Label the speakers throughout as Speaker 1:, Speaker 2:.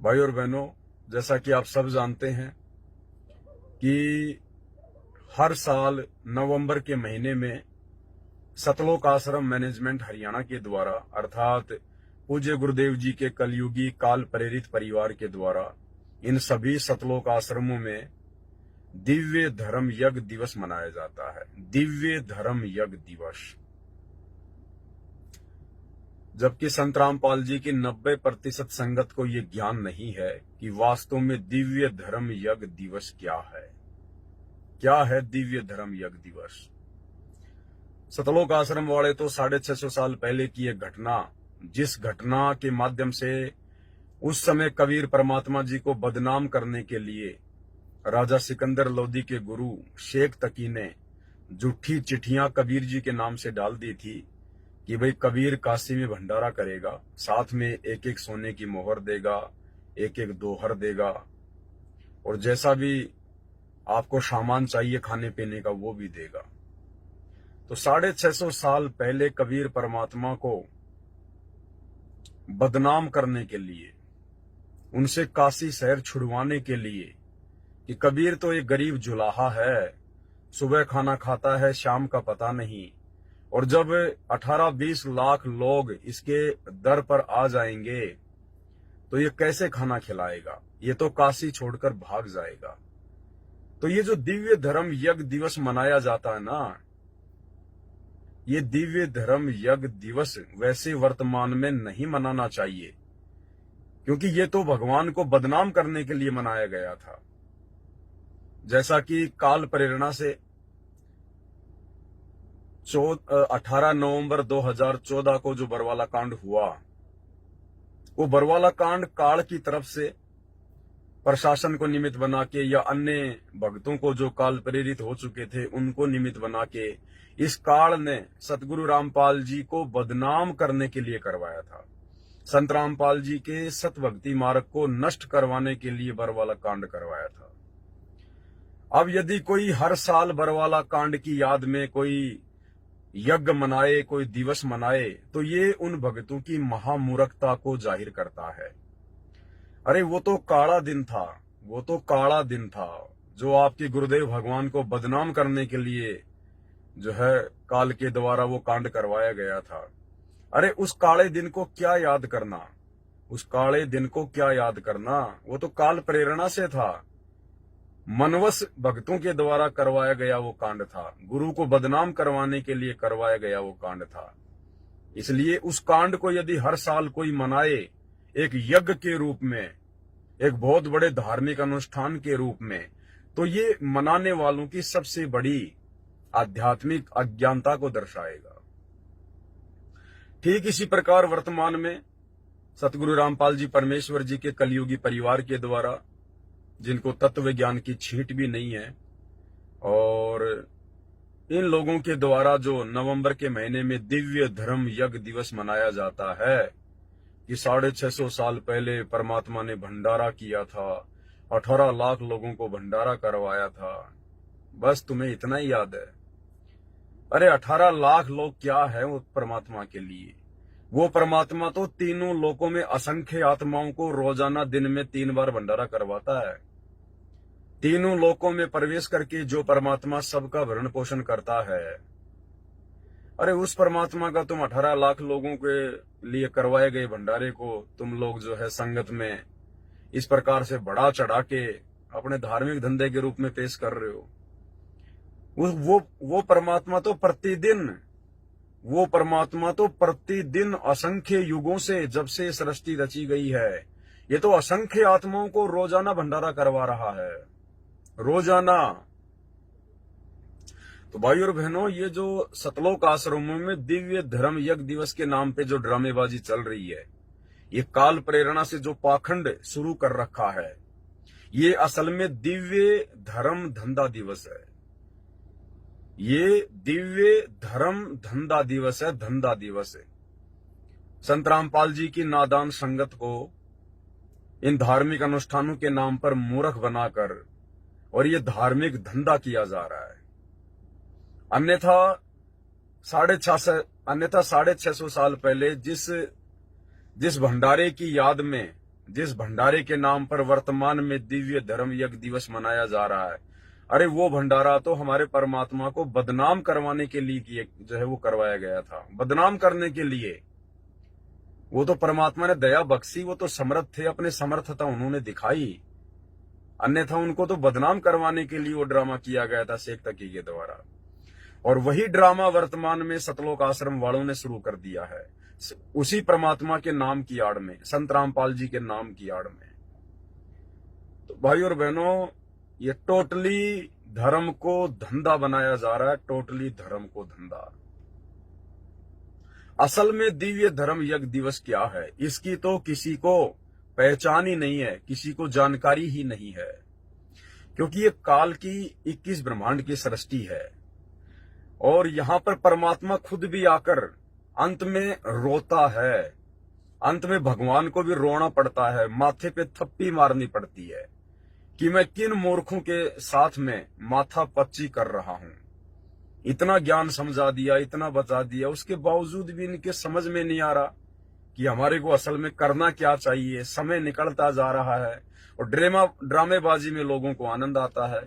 Speaker 1: भाई और बहनों, जैसा कि आप सब जानते हैं कि हर साल नवंबर के महीने में सतलोक आश्रम मैनेजमेंट हरियाणा के द्वारा अर्थात पूज्य गुरुदेव जी के कलयुगी काल प्रेरित परिवार के द्वारा इन सभी सतलोक आश्रमों में दिव्य धर्म यज्ञ दिवस मनाया जाता है। दिव्य धर्म यज्ञ दिवस, जबकि संत रामपाल जी की 90% संगत को ये ज्ञान नहीं है कि वास्तव में दिव्य धर्म यज्ञ दिवस क्या है। क्या है दिव्य धर्म यज्ञ दिवस? सतलोक आश्रम वाले तो 650 साल पहले की एक घटना, जिस घटना के माध्यम से उस समय कबीर परमात्मा जी को बदनाम करने के लिए राजा सिकंदर लोदी के गुरु शेख तकी ने झूठी चिट्ठियां कबीर जी के नाम से डाल दी थी कि भाई कबीर काशी में भंडारा करेगा, साथ में एक एक सोने की मोहर देगा, एक एक दोहर देगा, और जैसा भी आपको सामान चाहिए खाने पीने का वो भी देगा। तो 650 साल पहले कबीर परमात्मा को बदनाम करने के लिए, उनसे काशी शहर छुड़वाने के लिए कि कबीर तो एक गरीब जुलाहा है, सुबह खाना खाता है, शाम का पता नहीं, और जब 18-20 लाख लोग इसके दर पर आ जाएंगे तो ये कैसे खाना खिलाएगा, ये तो काशी छोड़कर भाग जाएगा। तो ये जो दिव्य धर्म यज्ञ दिवस मनाया जाता है ना, ये दिव्य धर्म यज्ञ दिवस वैसे वर्तमान में नहीं मनाना चाहिए, क्योंकि ये तो भगवान को बदनाम करने के लिए मनाया गया था। जैसा कि काल प्रेरणा से 18 नवंबर 2014 को जो बरवाला कांड हुआ, वो बरवाला कांड काल की तरफ से प्रशासन को निमित्त बना के या अन्य भक्तों को जो काल प्रेरित हो चुके थे उनको निमित्त बना के इस काल ने सतगुरु रामपाल जी को बदनाम करने के लिए करवाया था। संत रामपाल जी के सत भक्ति मार्ग को नष्ट करवाने के लिए बरवाला कांड करवाया था। अब यदि कोई हर साल बरवाला कांड की याद में कोई यज्ञ मनाए, कोई दिवस मनाए, तो ये उन भक्तों की महामूर्खता को जाहिर करता है। अरे वो तो काला दिन था, वो तो काला दिन था जो आपके गुरुदेव भगवान को बदनाम करने के लिए जो है काल के द्वारा वो कांड करवाया गया था। अरे उस काले दिन को क्या याद करना, उस काले दिन को क्या याद करना, वो तो काल प्रेरणा से था, मनवस भक्तों के द्वारा करवाया गया वो कांड था, गुरु को बदनाम करवाने के लिए करवाया गया वो कांड था। इसलिए उस कांड को यदि हर साल कोई मनाए एक यज्ञ के रूप में, एक बहुत बड़े धार्मिक अनुष्ठान के रूप में, तो ये मनाने वालों की सबसे बड़ी आध्यात्मिक अज्ञानता को दर्शाएगा। ठीक इसी प्रकार वर्तमान में सतगुरु रामपाल जी परमेश्वर जी के कलयुगी परिवार के द्वारा, जिनको तत्व ज्ञान की छींट भी नहीं है, और इन लोगों के द्वारा जो नवंबर के महीने में दिव्य धर्म यज्ञ दिवस मनाया जाता है कि 650 साल पहले परमात्मा ने भंडारा किया था, 18 लाख लोगों को भंडारा करवाया था। बस तुम्हें इतना ही याद है? अरे 18 लाख लोग क्या है वो परमात्मा के लिए? वो परमात्मा तो तीनों लोकों में असंख्य आत्माओं को रोजाना दिन में 3 बार भंडारा करवाता है। तीनों लोकों में प्रवेश करके जो परमात्मा सबका भरण पोषण करता है, अरे उस परमात्मा का तुम 18 लाख लोगों के लिए करवाए गए भंडारे को तुम लोग जो है संगत में इस प्रकार से बढ़ा चढ़ा के अपने धार्मिक धंधे के रूप में पेश कर रहे हो। वो परमात्मा तो प्रतिदिन असंख्य युगों से, जब से सृष्टि रची गई है, ये तो असंख्य आत्माओं को रोजाना भंडारा करवा रहा है, रोजाना। तो भाई और बहनों, ये जो सतलोक आश्रमों में दिव्य धर्म यज्ञ दिवस के नाम पे जो ड्रामेबाजी चल रही है, ये काल प्रेरणा से जो पाखंड शुरू कर रखा है, ये असल में दिव्य धर्म धंधा दिवस है। ये दिव्य धर्म धंधा दिवस है, धंधा दिवस है। संत रामपाल जी की नादान संगत को इन धार्मिक अनुष्ठानों के नाम पर मूर्ख बनाकर और ये धार्मिक धंधा किया जा रहा है। अन्यथा 650 साल पहले जिस भंडारे की याद में जिस भंडारे के नाम पर वर्तमान में दिव्य धर्म यज्ञ दिवस मनाया जा रहा है, अरे वो भंडारा तो हमारे परमात्मा को बदनाम करवाने के लिए जो है वो करवाया गया था, बदनाम करने के लिए। वो तो परमात्मा ने दया बख्शी, वो तो समर्थ थे, अपने समर्थता उन्होंने दिखाई, अन्यथा उनको तो बदनाम करवाने के लिए वो ड्रामा किया गया था शेख तकी के द्वारा। और वही ड्रामा वर्तमान में सतलोक आश्रम वालों ने शुरू कर दिया है, उसी परमात्मा के नाम की आड़ में, संत रामपाल जी के नाम की आड़ में। तो भाई और बहनों, ये टोटली धर्म को धंधा बनाया जा रहा है, टोटली धर्म को धंधा। असल में दिव्य धर्म यज्ञ दिवस क्या है, इसकी तो किसी को पहचान ही नहीं है, किसी को जानकारी ही नहीं है, क्योंकि ये काल की 21 ब्रह्मांड की सृष्टि है। और यहां पर परमात्मा खुद भी आकर अंत में रोता है, अंत में भगवान को भी रोना पड़ता है, माथे पे थप्पी मारनी पड़ती है कि मैं किन मूर्खों के साथ में माथा पच्ची कर रहा हूं। इतना ज्ञान समझा दिया, इतना बता दिया, उसके बावजूद भी इनके समझ में नहीं आ रहा कि हमारे को असल में करना क्या चाहिए। समय निकलता जा रहा है और ड्रामेबाजी में लोगों को आनंद आता है।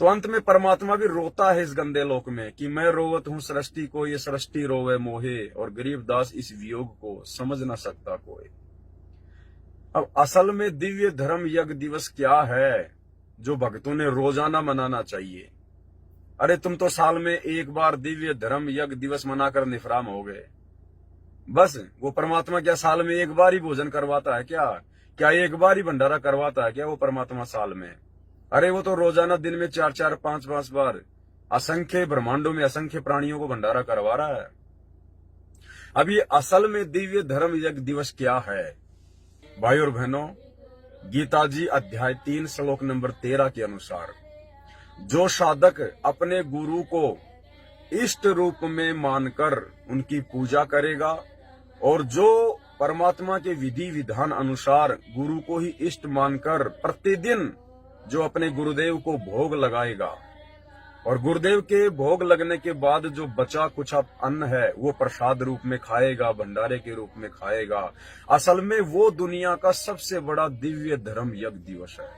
Speaker 1: तो अंत में परमात्मा भी रोता है इस गंदे लोक में कि मैं रोवत हूं सृष्टि को, ये सृष्टि रोवे मोहे, और गरीब दास इस वियोग को समझ ना सकता कोई। अब असल में दिव्य धर्म यज्ञ दिवस क्या है जो भक्तों ने रोजाना मनाना चाहिए? अरे तुम तो साल में एक बार दिव्य धर्म यज्ञ दिवस मनाकर निफराम हो गए। बस वो परमात्मा क्या साल में एक बार ही भोजन करवाता है क्या एक बार ही भंडारा करवाता है क्या वो परमात्मा साल में? अरे वो तो रोजाना दिन में 4-4, 5-5 बार असंख्य ब्रह्मांडों में असंख्य प्राणियों को भंडारा करवा रहा है। अब ये असल में दिव्य धर्म यज्ञ दिवस क्या है? भाई और बहनों, गीता जी अध्याय 3 श्लोक नंबर 13 के अनुसार, जो साधक अपने गुरु को इष्ट रूप में मानकर उनकी पूजा करेगा और जो परमात्मा के विधि विधान अनुसार गुरु को ही इष्ट मानकर प्रतिदिन जो अपने गुरुदेव को भोग लगाएगा और गुरुदेव के भोग लगने के बाद जो बचा कुछ अन्न है वो प्रसाद रूप में खाएगा, भंडारे के रूप में खाएगा, असल में वो दुनिया का सबसे बड़ा दिव्य धर्म यज्ञ दिवस है।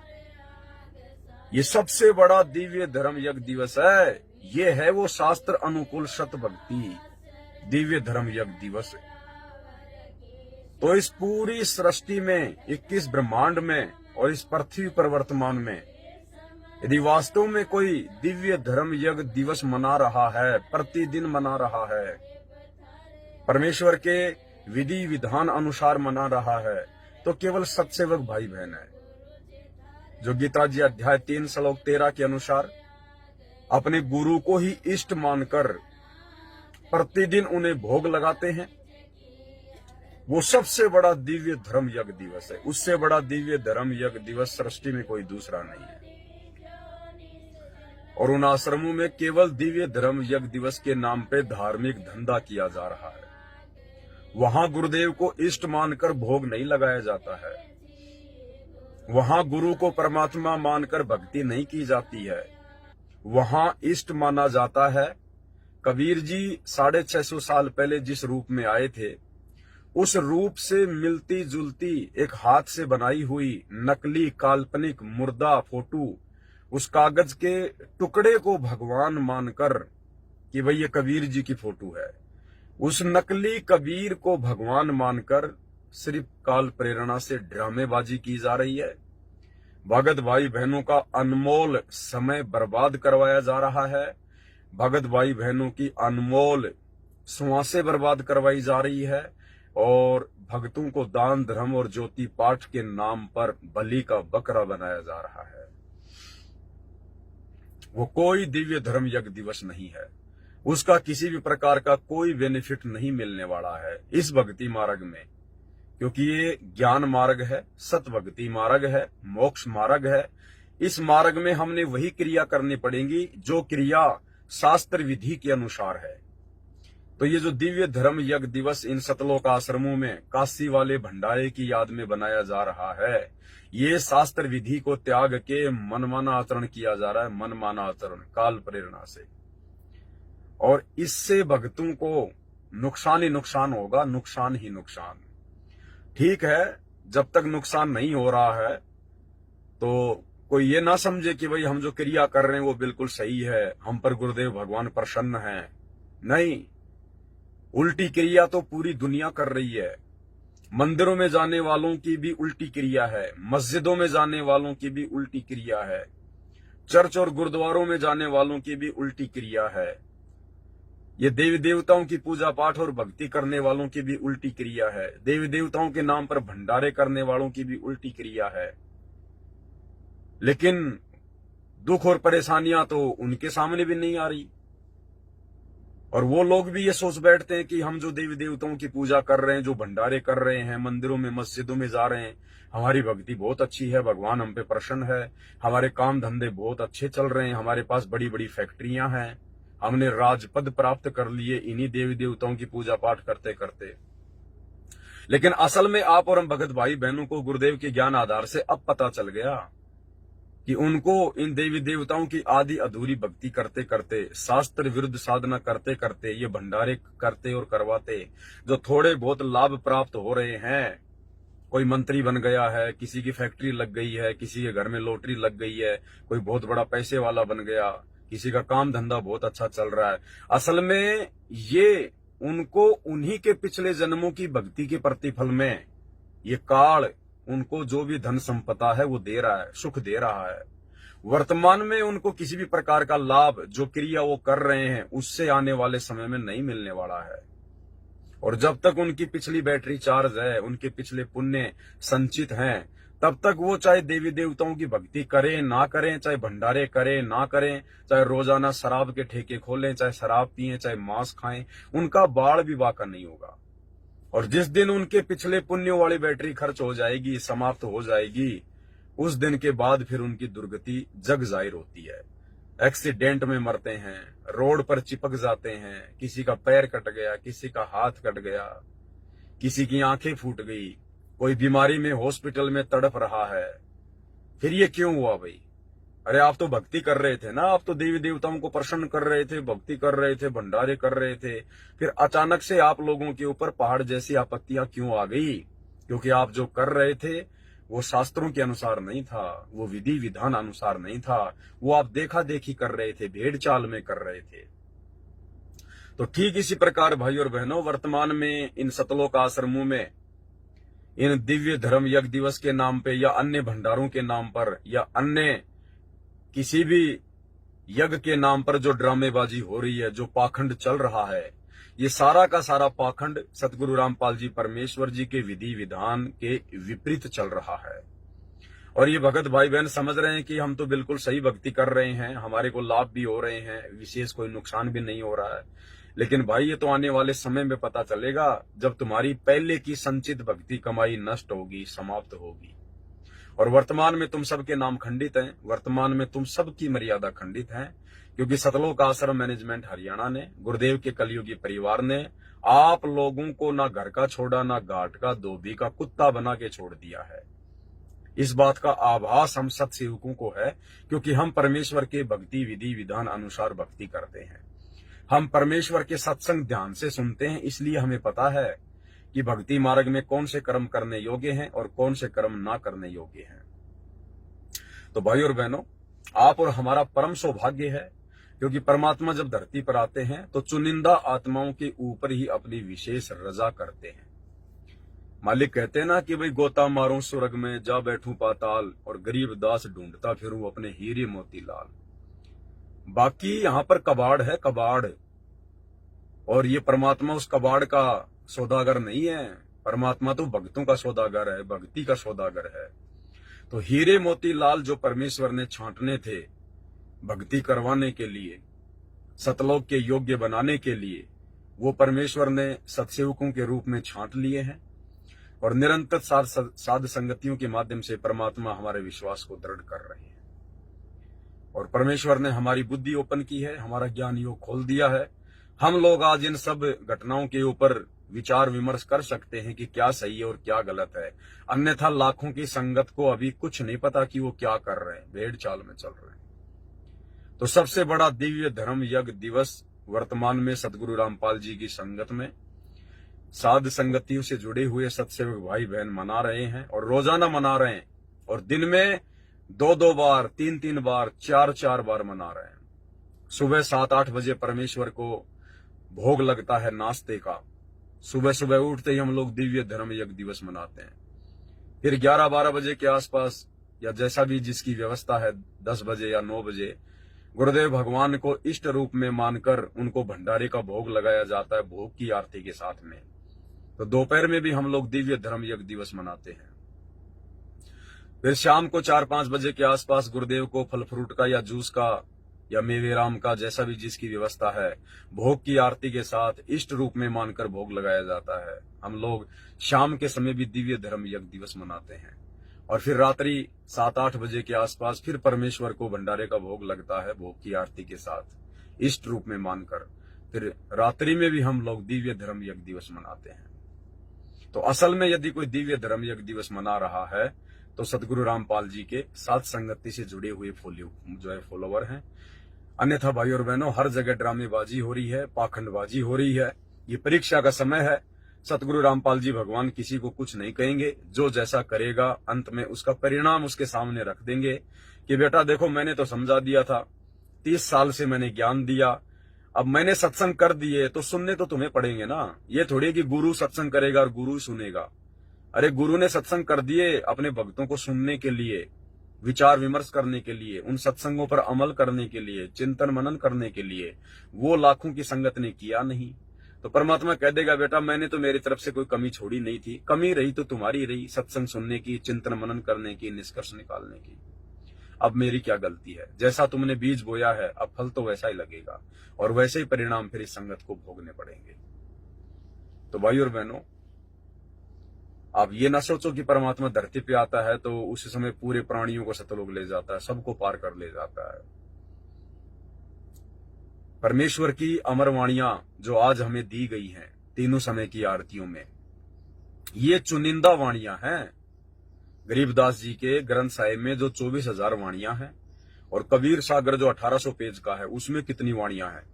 Speaker 1: ये सबसे बड़ा दिव्य धर्म यज्ञ दिवस है। ये है वो शास्त्र अनुकूल सत भक्ति दिव्य धर्म यज्ञ दिवस। तो इस पूरी सृष्टि में, 21 ब्रह्मांड में और इस पृथ्वी पर वर्तमान में यदि वास्तव में कोई दिव्य धर्म यज्ञ दिवस मना रहा है, प्रतिदिन मना रहा है, परमेश्वर के विधि विधान अनुसार मना रहा है, तो केवल सत्सेवक भाई बहन है, जो गीता जी अध्याय 3 श्लोक 13 के अनुसार अपने गुरु को ही इष्ट मानकर प्रतिदिन उन्हें भोग लगाते हैं। वो सबसे बड़ा दिव्य धर्म यज्ञ दिवस है। उससे बड़ा दिव्य धर्म यज्ञ दिवस सृष्टि में कोई दूसरा नहीं है। और उन आश्रमों में केवल दिव्य धर्म यज्ञ दिवस के नाम पे धार्मिक धंधा किया जा रहा है। वहां गुरुदेव को इष्ट मानकर भोग नहीं लगाया जाता है, वहां गुरु को परमात्मा मानकर भक्ति नहीं की जाती है, वहां इष्ट माना जाता है। कबीर जी 650 साल पहले जिस रूप में आए थे, उस रूप से मिलती जुलती एक हाथ से बनाई हुई नकली काल्पनिक मुर्दा फोटो, उस कागज के टुकड़े को भगवान मानकर कि भाई ये कबीर जी की फोटो है, उस नकली कबीर को भगवान मानकर सिर्फ काल प्रेरणा से ड्रामेबाजी की जा रही है। भगत भाई बहनों का अनमोल समय बर्बाद करवाया जा रहा है। भगत भाई बहनों की अनमोल श्वासें बर्बाद करवाई जा रही है और भक्तों को दान धर्म और ज्योति पाठ के नाम पर बलि का बकरा बनाया जा रहा है। वो कोई दिव्य धर्म यज्ञ दिवस नहीं है, उसका किसी भी प्रकार का कोई बेनिफिट नहीं मिलने वाला है इस भक्ति मार्ग में, क्योंकि ये ज्ञान मार्ग है, सत भक्ति मार्ग है, मोक्ष मार्ग है। इस मार्ग में हमने वही क्रिया करनी पड़ेगी जो क्रिया शास्त्र विधि के अनुसार है। तो ये जो दिव्य धर्म यज्ञ दिवस इन सतलोक आश्रमों में काशी वाले भंडारे की याद में बनाया जा रहा है, ये शास्त्र विधि को त्याग के मनमाना आचरण किया जा रहा है, मनमाना आचरण काल प्रेरणा से। और इससे भक्तों को नुकसान ही नुकसान होगा, नुकसान ही नुकसान। ठीक है, जब तक नुकसान नहीं हो रहा है तो कोई ये ना समझे कि भाई हम जो क्रिया कर रहे हैं वो बिल्कुल सही है, हम पर गुरुदेव भगवान प्रसन्न हैं। नहीं, उल्टी क्रिया तो पूरी दुनिया कर रही है। मंदिरों में जाने वालों की भी उल्टी क्रिया है, मस्जिदों में जाने वालों की भी उल्टी क्रिया है, चर्च और गुरुद्वारों में जाने वालों की भी उल्टी क्रिया है। ये देवी देवताओं की पूजा पाठ और भक्ति करने वालों की भी उल्टी क्रिया है। देवी देवताओं के नाम पर भंडारे करने वालों की भी उल्टी क्रिया है। लेकिन दुख और परेशानियां तो उनके सामने भी नहीं आ रही, और वो लोग भी ये सोच बैठते हैं कि हम जो देवी देवताओं की पूजा कर रहे हैं, जो भंडारे कर रहे हैं, मंदिरों में मस्जिदों में जा रहे हैं, हमारी भक्ति बहुत अच्छी है, भगवान हम पे प्रसन्न है, हमारे काम धंधे बहुत अच्छे चल रहे हैं, हमारे पास बड़ी बड़ी फैक्ट्रियां हैं, हमने राजपद प्राप्त कर लिए इन्हीं देवी देवताओं की पूजा पाठ करते करते। लेकिन असल में आप और हम भगत भाई बहनों को गुरुदेव के ज्ञान आधार से अब पता चल गया कि उनको इन देवी देवताओं की आधी अधूरी भक्ति करते करते, शास्त्र विरुद्ध साधना करते करते, ये भंडारे करते और करवाते जो थोड़े बहुत लाभ प्राप्त हो रहे हैं, कोई मंत्री बन गया है, किसी की फैक्ट्री लग गई है, किसी के घर में लॉटरी लग गई है, कोई बहुत बड़ा पैसे वाला बन गया, किसी का काम धंधा बहुत अच्छा चल रहा है, असल में ये उनको उन्हीं के पिछले जन्मों की भक्ति के प्रतिफल में ये काल उनको जो भी धन संपदा है वो दे रहा है, सुख दे रहा है। वर्तमान में उनको किसी भी प्रकार का लाभ जो क्रिया वो कर रहे हैं उससे आने वाले समय में नहीं मिलने वाला है। और जब तक उनकी पिछली बैटरी चार्ज है, उनके पिछले पुण्य संचित हैं, तब तक वो चाहे देवी देवताओं की भक्ति करें ना करें, चाहे भंडारे करें ना करें, चाहे रोजाना शराब के ठेके खोलें, चाहे शराब पिएं, चाहे मांस खाएं, उनका बाढ़ भी वाका नहीं होगा। और जिस दिन उनके पिछले पुण्यों वाली बैटरी खर्च हो जाएगी, समाप्त हो जाएगी, उस दिन के बाद फिर उनकी दुर्गति जग जाहिर होती है। एक्सीडेंट में मरते हैं, रोड पर चिपक जाते हैं, किसी का पैर कट गया, किसी का हाथ कट गया, किसी की आंखें फूट गई, कोई बीमारी में हॉस्पिटल में तड़प रहा है। फिर ये क्यों हुआ भाई? अरे आप तो भक्ति कर रहे थे ना, आप तो देवी देवताओं को प्रसन्न कर रहे थे, भक्ति कर रहे थे, भंडारे कर रहे थे, फिर अचानक से आप लोगों के ऊपर पहाड़ जैसी आपत्तियां क्यों आ गई? क्योंकि आप जो कर रहे थे वो शास्त्रों के अनुसार नहीं था, वो विधि विधान अनुसार नहीं था, वो आप देखा देखी कर रहे थे, भेड़ चाल में कर रहे थे। तो ठीक इसी प्रकार भाई और बहनों, वर्तमान में इन सतलोक आश्रमों में इन दिव्य धर्म यज्ञ दिवस के नाम पे या अन्य भंडारों के नाम पर या अन्य किसी भी यज्ञ के नाम पर जो ड्रामेबाजी हो रही है, जो पाखंड चल रहा है, ये सारा का सारा पाखंड सतगुरु रामपाल जी परमेश्वर जी के विधि विधान के विपरीत चल रहा है। और ये भगत भाई बहन समझ रहे हैं कि हम तो बिल्कुल सही भक्ति कर रहे हैं, हमारे को लाभ भी हो रहे हैं, विशेष कोई नुकसान भी नहीं हो रहा है। लेकिन भाई ये तो आने वाले समय में पता चलेगा जब तुम्हारी पहले की संचित भक्ति कमाई नष्ट होगी, समाप्त होगी। और वर्तमान में तुम सबके नाम खंडित हैं, वर्तमान में तुम सबकी मर्यादा खंडित है, क्योंकि सतलोक आश्रम मैनेजमेंट हरियाणा ने, गुरुदेव के कलयुगी परिवार ने आप लोगों को ना घर का छोड़ा, ना घाट का धोबी का कुत्ता बना के छोड़ दिया है। इस बात का आभास हम सत्सेवकों को है, क्योंकि हम परमेश्वर के भक्ति विधि विधान अनुसार भक्ति करते हैं, हम परमेश्वर के सत्संग ध्यान से सुनते हैं, इसलिए हमें पता है कि भक्ति मार्ग में कौन से कर्म करने योग्य हैं और कौन से कर्म ना करने योग्य हैं। तो भाई और बहनों, आप और हमारा परम सौभाग्य है, क्योंकि परमात्मा जब धरती पर आते हैं तो चुनिंदा आत्माओं के ऊपर ही अपनी विशेष रजा करते हैं। मालिक कहते हैं ना कि भाई गोता मारूं स्वर्ग में, जा बैठूं पाताल, और गरीब दास ढूंढता फिरूं अपने हीरे मोती लाल। बाकी यहां पर कबाड़ है, कबाड़, और ये परमात्मा उस कबाड़ का सौदागर नहीं है, परमात्मा तो भक्तों का सौदागर है, भक्ति का सौदागर है। तो हीरे मोती लाल जो परमेश्वर ने छांटने थे भक्ति करवाने के लिए, सतलोक के योग्य बनाने के लिए, वो परमेश्वर ने सत्सेवकों के रूप में छांट लिए हैं, और निरंतर साध संगतियों के माध्यम से परमात्मा हमारे विश्वास को दृढ़ कर रहे हैं। और परमेश्वर ने हमारी बुद्धि ओपन की है, हमारा ज्ञान योग खोल दिया है। हम लोग आज इन सब घटनाओं के ऊपर विचार विमर्श कर सकते हैं कि क्या सही है और क्या गलत है, अन्यथा लाखों की संगत को अभी कुछ नहीं पता कि वो क्या कर रहे हैं, भेड़ चाल में चल रहे हैं। तो सबसे बड़ा दिव्य धर्म यज्ञ दिवस वर्तमान में सतगुरु रामपाल जी की संगत में साध संगतियों से जुड़े हुए सत्सेवक भाई बहन मना रहे हैं और रोजाना मना रहे हैं और दिन में 2-2 बार, 3-3 बार, 4-4 बार मना रहे हैं। सुबह 7-8 बजे परमेश्वर को भोग लगता है नाश्ते का। सुबह सुबह उठते ही हम लोग दिव्य धर्म यज्ञ दिवस मनाते हैं। फिर 11-12 बजे के आसपास या जैसा भी जिसकी व्यवस्था है 10 बजे या 9 बजे गुरुदेव भगवान को इष्ट रूप में मानकर उनको भंडारे का भोग लगाया जाता है भोग की आरती के साथ में। तो दोपहर में भी हम लोग दिव्य धर्म यज्ञ दिवस मनाते हैं। फिर शाम को 4-5 बजे के आसपास गुरुदेव को फल फ्रूट का या जूस का या मेवेराम का जैसा भी जिसकी व्यवस्था है भोग की आरती के साथ इष्ट रूप में मानकर भोग लगाया जाता है। हम लोग शाम के समय भी दिव्य धर्म यज्ञ दिवस मनाते हैं और फिर रात्रि 7-8 बजे के आसपास फिर परमेश्वर को भंडारे का भोग लगता है भोग की आरती के साथ इष्ट रूप में मानकर। फिर रात्रि में भी हम लोग दिव्य धर्म यज्ञ दिवस मनाते हैं। तो असल में यदि कोई दिव्य धर्म यज्ञ दिवस मना रहा है तो सतगुरु रामपाल जी के साथ संगति से जुड़े हुए फॉलोवर हैं। अन्यथा भाई और बहनों हर जगह ड्रामेबाजी हो रही है, पाखंडबाजी हो रही है। ये परीक्षा का समय है। सतगुरु रामपाल जी भगवान किसी को कुछ नहीं कहेंगे। जो जैसा करेगा अंत में उसका परिणाम उसके सामने रख देंगे कि बेटा देखो मैंने तो समझा दिया था, 30 साल से मैंने ज्ञान दिया, अब मैंने सत्संग कर दिए तो सुनने तो तुम्हें पड़ेंगे ना। ये थोड़ी कि गुरु सत्संग करेगा और गुरु सुनेगा। अरे गुरु ने सत्संग कर दिए अपने भक्तों को सुनने के लिए, विचार विमर्श करने के लिए, उन सत्संगों पर अमल करने के लिए, चिंतन मनन करने के लिए। वो लाखों की संगत ने किया नहीं। तो परमात्मा कह देगा बेटा मैंने तो मेरी तरफ से कोई कमी छोड़ी नहीं थी, कमी रही तो तुम्हारी रही, सत्संग सुनने की, चिंतन मनन करने की, निष्कर्ष निकालने की। अब मेरी क्या गलती है? जैसा तुमने बीज बोया है अब फल तो वैसा ही लगेगा और वैसे ही परिणाम फिर इस संगत को भोगने पड़ेंगे। तो भाई और बहनों आप ये ना सोचो कि परमात्मा धरती पे आता है तो उस समय पूरे प्राणियों को सतलोक ले जाता है, सबको पार कर ले जाता है। परमेश्वर की अमर वाणियां जो आज हमें दी गई हैं तीनों समय की आरतियों में, ये चुनिंदा वाणियां हैं। गरीबदास जी के ग्रंथ साहिब में जो 24,000 वाणियां हैं और कबीर सागर जो 1800 पेज का है उसमें कितनी वाणियां हैं।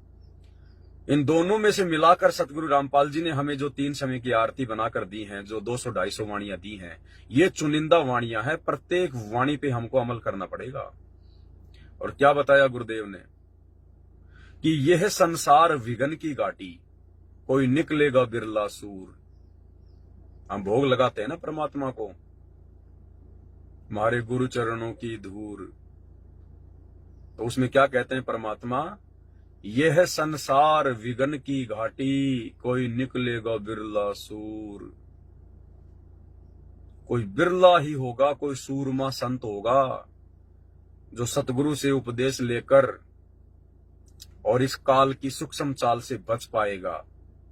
Speaker 1: इन दोनों में से मिलाकर सतगुरु रामपाल जी ने हमें जो 3 समय की आरती बनाकर दी हैं, जो 200-250 वाणियां दी हैं, ये चुनिंदा वाणियां हैं। प्रत्येक वाणी पे हमको अमल करना पड़ेगा। और क्या बताया गुरुदेव ने कि यह संसार विघन की घाटी, कोई निकलेगा बिरला सूर। हम भोग लगाते हैं ना परमात्मा को, हमारे गुरु चरणों की धूर, तो उसमें क्या कहते हैं परमात्मा, यह संसार विघन की घाटी, कोई निकलेगा बिरला सूर। कोई बिरला ही होगा, कोई सूरमा संत होगा जो सतगुरु से उपदेश लेकर और इस काल की सूक्ष्म चाल से बच पाएगा,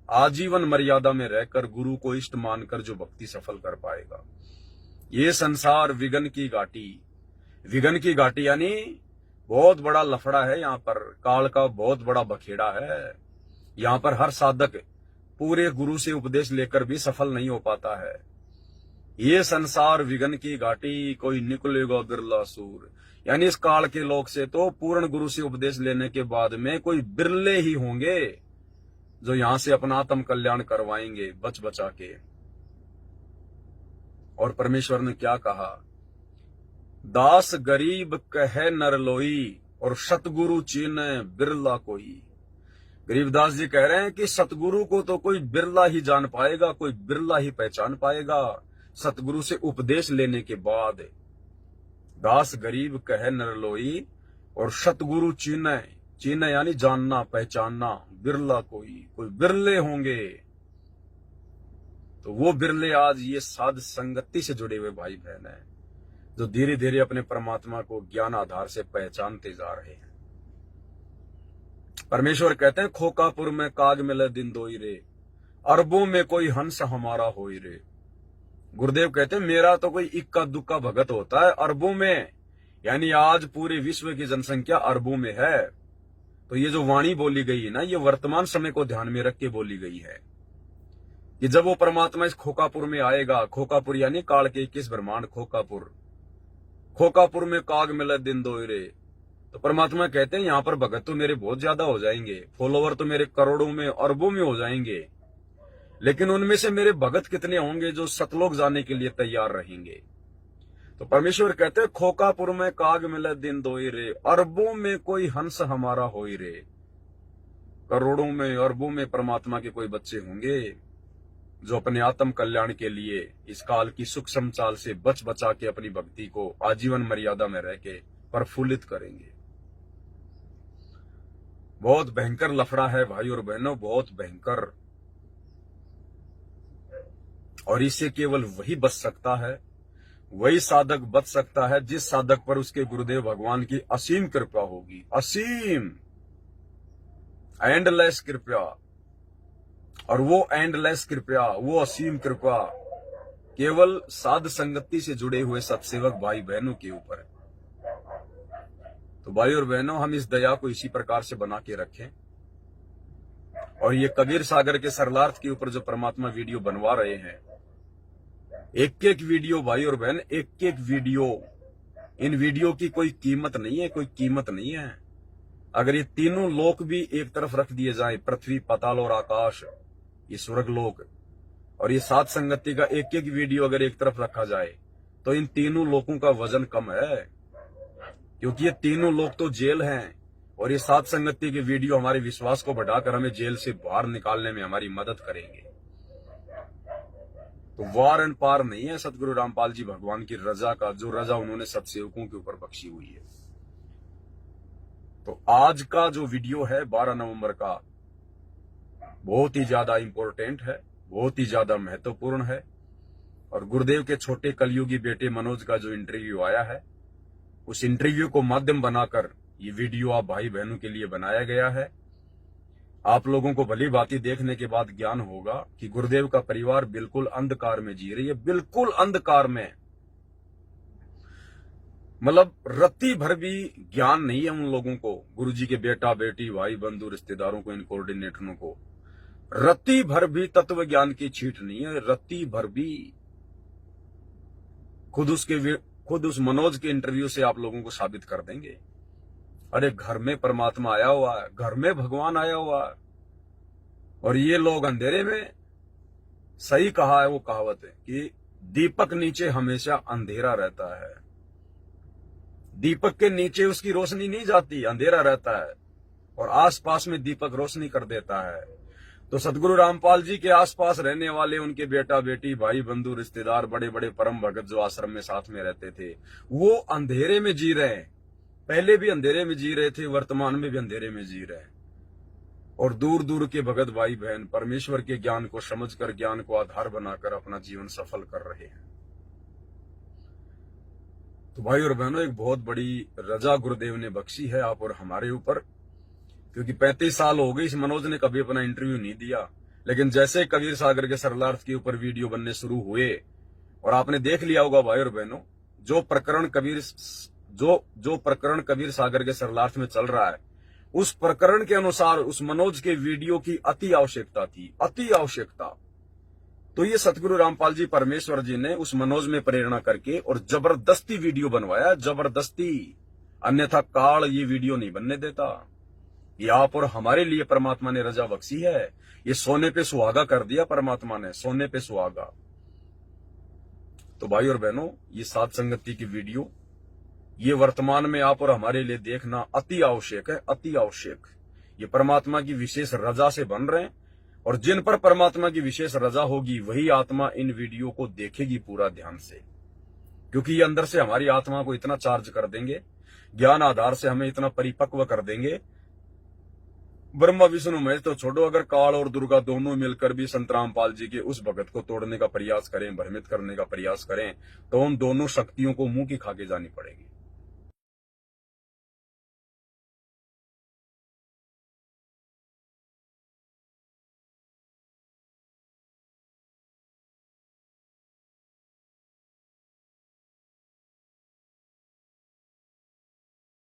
Speaker 1: आजीवन मर्यादा में रहकर गुरु को इष्ट मानकर जो भक्ति सफल कर पाएगा। ये संसार विघन की घाटी, विघन की घाटी यानी बहुत बड़ा लफड़ा है। यहाँ पर काल का बहुत बड़ा बखेड़ा है। यहाँ पर हर साधक पूरे गुरु से उपदेश लेकर भी सफल नहीं हो पाता है। ये संसार विघन की घाटी, कोई निकलेगा बिरला सूर, यानी इस काल के लोग से तो पूर्ण गुरु से उपदेश लेने के बाद में कोई बिरले ही होंगे जो यहां से अपना आत्म कल्याण करवाएंगे बच बचा के। और परमेश्वर ने क्या कहा, दास गरीब कहे नर लोई और सतगुरु चीने बिरला कोई। गरीबदास जी कह रहे हैं कि सतगुरु को तो कोई बिरला ही जान पाएगा, कोई बिरला ही पहचान पाएगा सतगुरु से उपदेश लेने के बाद। दास गरीब कहे नर लोई और सतगुरु चीने, चीने यानी जानना पहचानना, बिरला कोई, कोई बिरले होंगे। तो वो बिरले आज ये साध संगति से जुड़े हुए भाई बहन हैं जो धीरे धीरे अपने परमात्मा को ज्ञान आधार से पहचानते जा रहे हैं। परमेश्वर कहते हैं खोकापुर में काग मिले दिन दोई रे, अरबों में कोई हंस हमारा होई रे। गुरुदेव कहते हैं मेरा तो कोई इक्का दुक्का भगत होता है अरबों में, यानी आज पूरे विश्व की जनसंख्या अरबों में है। तो ये जो वाणी बोली गई है ना, ये वर्तमान समय को ध्यान में रख के बोली गई है कि जब वो परमात्मा इस खोकापुर में आएगा, खोकापुर यानी काल के 21 ब्रह्मांड खोकापुर, खोकापुर में काग मिले दिन दोई रे। तो परमात्मा कहते हैं यहाँ पर भगत तो मेरे बहुत ज्यादा हो जाएंगे, फॉलोवर तो मेरे करोड़ों में अरबों में हो जाएंगे, लेकिन उनमें से मेरे भगत कितने होंगे जो सतलोक जाने के लिए तैयार रहेंगे? तो परमेश्वर कहते हैं, खोकापुर में काग मिले दिन दोई रे, अरबों में कोई हंस हमारा होई रे। करोड़ों में अरबों में परमात्मा के कोई बच्चे होंगे जो अपने आत्म कल्याण के लिए इस काल की सूक्ष्म चाल से बच बचा के अपनी भक्ति को आजीवन मर्यादा में रह के प्रफुल्लित करेंगे। बहुत भयंकर लफड़ा है भाई और बहनों, बहुत भयंकर। और इससे केवल वही बच सकता है, वही साधक बच सकता है जिस साधक पर उसके गुरुदेव भगवान की असीम कृपा होगी। असीम, एंडलेस कृपा। और वो एंडलेस कृपा, वो असीम कृपा केवल साध संगति से जुड़े हुए सत्सेवक भाई बहनों के ऊपर है। तो भाई और बहनों, हम इस दया को इसी प्रकार से बना के रखें। और ये कबीर सागर के सरलार्थ के ऊपर जो परमात्मा वीडियो बनवा रहे हैं, एक एक वीडियो भाई और बहन, एक एक वीडियो, इन वीडियो की कोई कीमत नहीं है, कोई कीमत नहीं है। अगर ये तीनों लोक भी एक तरफ रख दिए जाए, पृथ्वी, पाताल और आकाश, ये स्वर्ग लोक, और ये सात संगति का एक एक वीडियो अगर एक तरफ रखा जाए, तो इन तीनों लोकों का वजन कम है। क्योंकि ये तीनों लोग तो जेल हैं, और ये सात संगति के वीडियो हमारे विश्वास को बढ़ाकर हमें जेल से बाहर निकालने में हमारी मदद करेंगे। तो वार एंड पार नहीं है सतगुरु रामपाल जी भगवान की रजा का, जो रजा उन्होंने सत्सेवकों के ऊपर बख्शी हुई है। तो आज का जो वीडियो है 12 नवंबर का, बहुत ही ज्यादा इंपॉर्टेंट है, बहुत ही ज्यादा महत्वपूर्ण है। और गुरुदेव के छोटे कलयुगी बेटे मनोज का जो इंटरव्यू आया है, उस इंटरव्यू को माध्यम बनाकर ये वीडियो आप भाई बहनों के लिए बनाया गया है। आप लोगों को भली भांति देखने के बाद ज्ञान होगा कि गुरुदेव का परिवार बिल्कुल अंधकार में जी रही है, बिल्कुल अंधकार में। मतलब रत्ती भर भी ज्ञान नहीं है उन लोगों को, गुरुजी के बेटा बेटी भाई बंधु रिश्तेदारों को, इन कोऑर्डिनेटरों को रत्ती भर भी तत्व ज्ञान की छींट नहीं है, रत्ती भर भी। खुद उस मनोज के इंटरव्यू से आप लोगों को साबित कर देंगे। अरे घर में परमात्मा आया हुआ है, घर में भगवान आया हुआ है, और ये लोग अंधेरे में। सही कहा है वो कहावत है कि दीपक नीचे हमेशा अंधेरा रहता है। दीपक के नीचे उसकी रोशनी नहीं जाती, अंधेरा रहता है, और आसपास में दीपक रोशनी कर देता है। तो सतगुरु रामपाल जी के आसपास रहने वाले उनके बेटा बेटी भाई बंधु रिश्तेदार, बड़े बड़े परम भगत जो आश्रम में साथ में रहते थे, वो अंधेरे में जी रहे हैं। पहले भी अंधेरे में जी रहे थे, वर्तमान में भी अंधेरे में जी रहे हैं। और दूर दूर के भगत भाई बहन परमेश्वर के ज्ञान को समझकर, ज्ञान को आधार बनाकर अपना जीवन सफल कर रहे हैं। तो भाई और बहनों, एक बहुत बड़ी रजा गुरुदेव ने बख्शी है आप और हमारे ऊपर। क्योंकि 35 साल हो गए इस मनोज ने कभी अपना इंटरव्यू नहीं दिया, लेकिन जैसे कबीर सागर के सरलार्थ के ऊपर वीडियो बनने शुरू हुए, और आपने देख लिया होगा भाई और बहनों, जो प्रकरण कबीर सागर के सरलार्थ में चल रहा है, उस प्रकरण के अनुसार उस मनोज के वीडियो की अति आवश्यकता थी, अति आवश्यकता। तो ये सतगुरु रामपाल जी परमेश्वर जी ने उस मनोज में प्रेरणा करके और जबरदस्ती वीडियो बनवाया, जबरदस्ती। अन्यथा काल ये वीडियो नहीं बनने देता। ये आप और हमारे लिए परमात्मा ने रजा बख्शी है। ये सोने पे सुहागा कर दिया परमात्मा ने, सोने पे सुहागा। तो भाई और बहनों, ये सात संगति की वीडियो ये वर्तमान में आप और हमारे लिए देखना अति आवश्यक है, अति आवश्यक। ये परमात्मा की विशेष रजा से बन रहे हैं, और जिन पर परमात्मा की विशेष रजा होगी वही आत्मा इन वीडियो को देखेगी पूरा ध्यान से। क्योंकि ये अंदर से हमारी आत्मा को इतना चार्ज कर देंगे, ज्ञान आधार से हमें इतना परिपक्व कर देंगे। ब्रह्मा विष्णु महेश तो छोड़ो, अगर काल और दुर्गा दोनों मिलकर भी संत रामपाल जी के उस भगत को तोड़ने का प्रयास करें, भ्रमित करने का प्रयास करें, तो उन दोनों शक्तियों को मुंह की खाके जानी पड़ेगी।